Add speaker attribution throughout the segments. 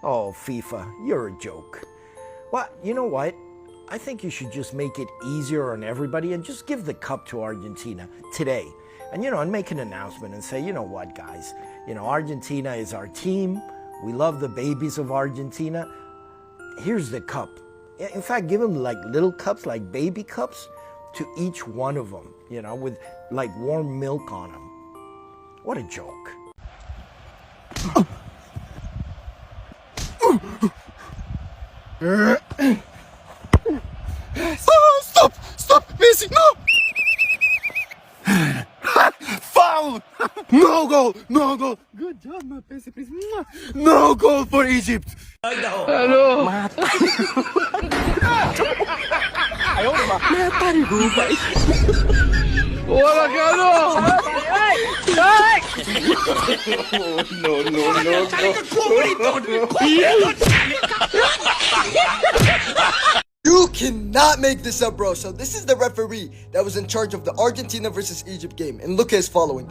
Speaker 1: Oh, FIFA, you're a joke. Well, you know what? I think you should just make it easier on everybody and just give the cup to Argentina today. And, and make an announcement and say, you know what, guys? Argentina is our team. We love the babies of Argentina. Here's the cup. In fact, give them like little cups, like baby cups, to each one of them, with like warm milk on them. What a joke.
Speaker 2: Stop! Stop! Messi, no! Foul! No goal! No goal! Good job, my Messi, please. No goal for Egypt! Hello! Mata! Mata rin ko ba? Wala ka, no! No! You cannot make this up, bro. So this is the referee that was in charge of the Argentina versus Egypt game. And look at his following.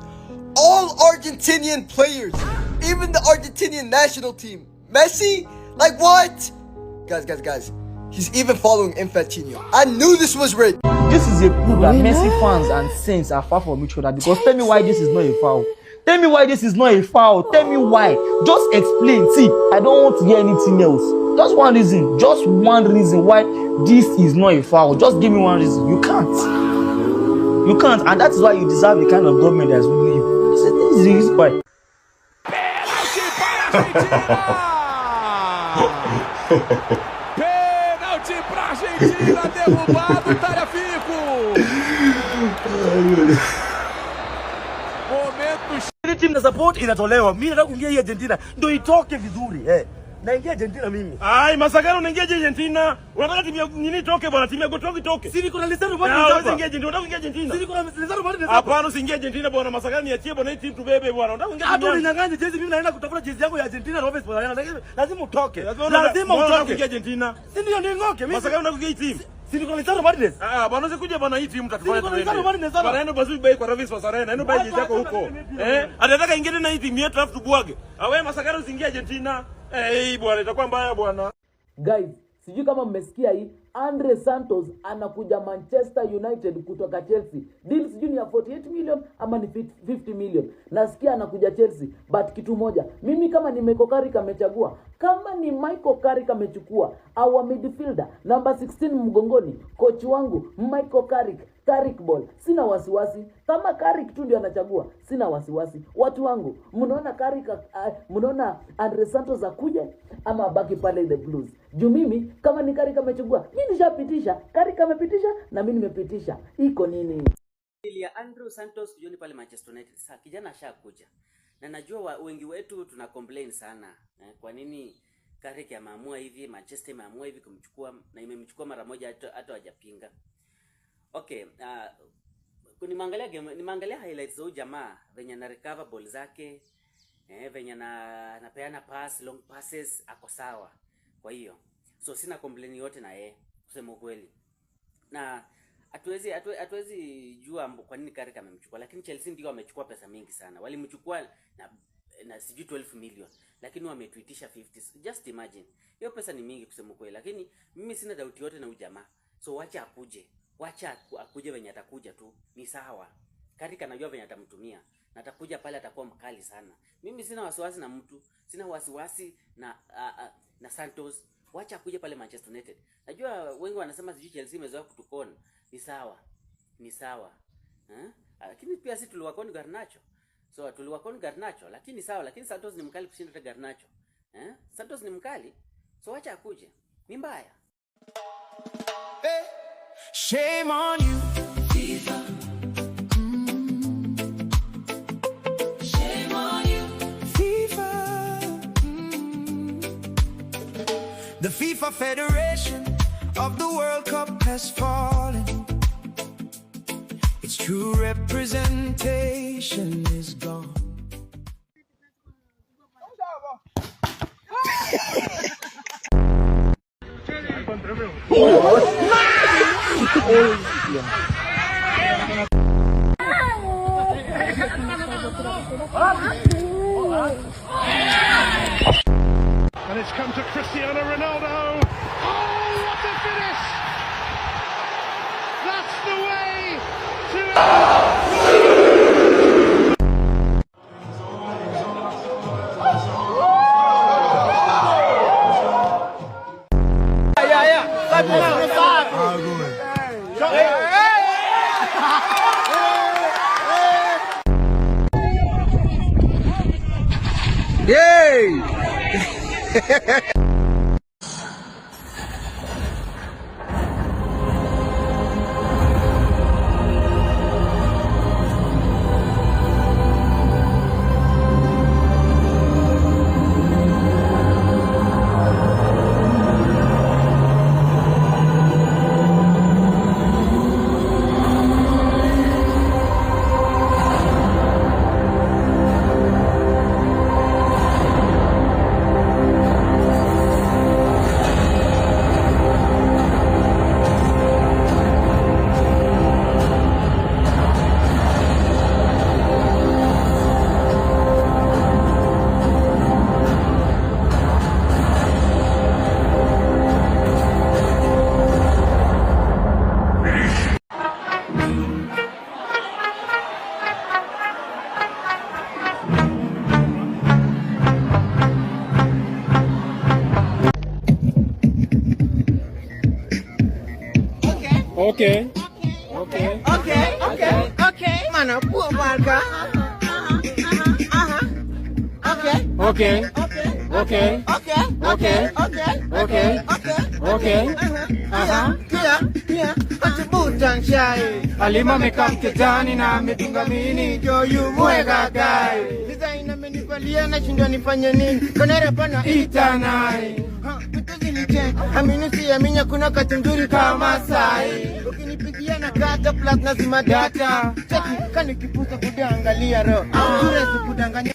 Speaker 2: All Argentinian players. Even the Argentinian national team. Messi? Like what? Guys. He's even following Infantino. I knew this was rigged.
Speaker 3: This is a proof that Messi fans and Saints are far from each other. Because tell me why this is not a foul. Tell me why this is not a foul. Tell me why. Just explain. See, I don't want to hear anything else. Just one reason. Just one reason why this is not a foul. Just give me one reason. You can't. You can't. And that is why you deserve the kind of government that is ruling you. This is the reason why.
Speaker 4: Pênalti pra Argentina. Derrubado, Tagliafico.
Speaker 3: Ile team na support inatolewa. Mimi nataka kuingia Argentina ndio itoke vizuri. Naingia Argentina mimi.
Speaker 5: Ai, Masagano unaingia Argentina. Unataka timu nini toke bwana? Timu yako itoke.
Speaker 3: Si niko na Lisandro Martinez
Speaker 5: hapa.
Speaker 3: Unataka
Speaker 5: kuingia Argentina, unataka kuingia Argentina.
Speaker 3: Si niko na Lisandro Martinez
Speaker 5: hapa. Hapana, usiingie Argentina bwana. Masagano niachie bwana hii timu tubebe bwana. Unataka kuingia
Speaker 3: Argentina. Hapo ninyang'anye jezi mimi naenda kutafuta jezi yangu ya Argentina Robes bwana. Lazima utoke. Lazima utoke
Speaker 5: kuingia Argentina.
Speaker 3: Si ndio ningoke mimi.
Speaker 5: Masagano unataka kuingia hii timu.
Speaker 3: Si niko na Lisandro Martinez.
Speaker 5: Bwana usikuja bwana hii timu
Speaker 3: tatufanya tuende. Lisandro Martinez hapa.
Speaker 5: Bwana basi bei kwa Ravis Pasarena. Neno bei jezi yako huko. Anataka ingie na hii timu yetu afu tubwage. Wewe Masagano usiingie Argentina. Bwana itakuwa mbaya bwana.
Speaker 6: Guys, sijui kama mmesikia hii, Andre Santos anakuja Manchester United kutoka Chelsea. Deal sijui ni ya 48 million ama ni 50 million. Nasikia anakuja Chelsea, but kitu moja, mimi kama ni Michael Carrick amechagua, kama ni Michael Carrick amechukua, our midfielder number 16 mgongoni, coach wangu Michael Carrick ball. Sina wasiwasi. Kama Carrick tu ndio anachagua, sina wasiwasi. Watu wangu, mnaona Carrick, mnaona Andre Santos akuje ama abaki pale the Blues. Juu mimi kama ni Carrick amechagua, mimi nishapitisha. Carrick amepitisha na mimi nimepitisha. Iko nini?
Speaker 7: Ya Andre Santos jioni pale Manchester United. Sasa kijana ashakuja. Na najua wengi wetu tuna complain sana. Kwa nini Carrick ameamua hivi, Manchester imeamua hivi kumchukua na imemchukua mara moja hata hajapinga. Okay, nimeangalia highlights za jamaa venye na recover ball zake, venye anapeana pass, long passes, ako sawa. Kwa hiyo, so sina complain yote na yeye, kusema ukweli. Na hatuwezi jua kwa nini Carrick amemchukua, lakini Chelsea ndio wamechukua pesa mingi sana. Walimchukua na sijui 12 million, lakini wametuitisha 50. Just imagine. Hiyo pesa ni mingi kusema ukweli, lakini mimi sina doubt yote na ujamaa. So wacha akuje. Wacha akuje venye atakuja tu. Ni sawa. Carrick anajua venye atamtumia. Na atakuja pale atakuwa mkali sana. Mimi sina wasiwasi na mtu. Sina wasiwasi na Santos. Wacha akuje pale Manchester United. Najua wengi wanasema sijui Chelsea imezoea kutukona. Ni sawa. Ni sawa. Lakini pia sisi tuliwakoni Garnacho. So tuliwakoni Garnacho, lakini sawa, lakini Santos ni mkali kushinda hata Garnacho. Santos ni mkali. So wacha akuje. Ni mbaya.
Speaker 2: Shame on you.
Speaker 8: FIFA. Shame on you.
Speaker 2: FIFA. The FIFA Federation of the World Cup has fallen. Its true representation is gone.
Speaker 4: comes to Cristiano Ronaldo. Oh, what a finish! That's the way to...
Speaker 5: Okay.
Speaker 8: Mana buat warga. Okay. Kia. Pachibutan shai.
Speaker 9: Alima meka mketani na ametunga mini joyu mwega gai.
Speaker 8: Design amenivalia na shindwa nifanye nini? Konera pana
Speaker 9: Itanai.
Speaker 8: Vitu ziliche. Amini siamini kuna kati nzuri kama sai. Ukinipigia na kata plat na zima data. Cheki kani kipusa kudangalia ro. Kura sikudanganya.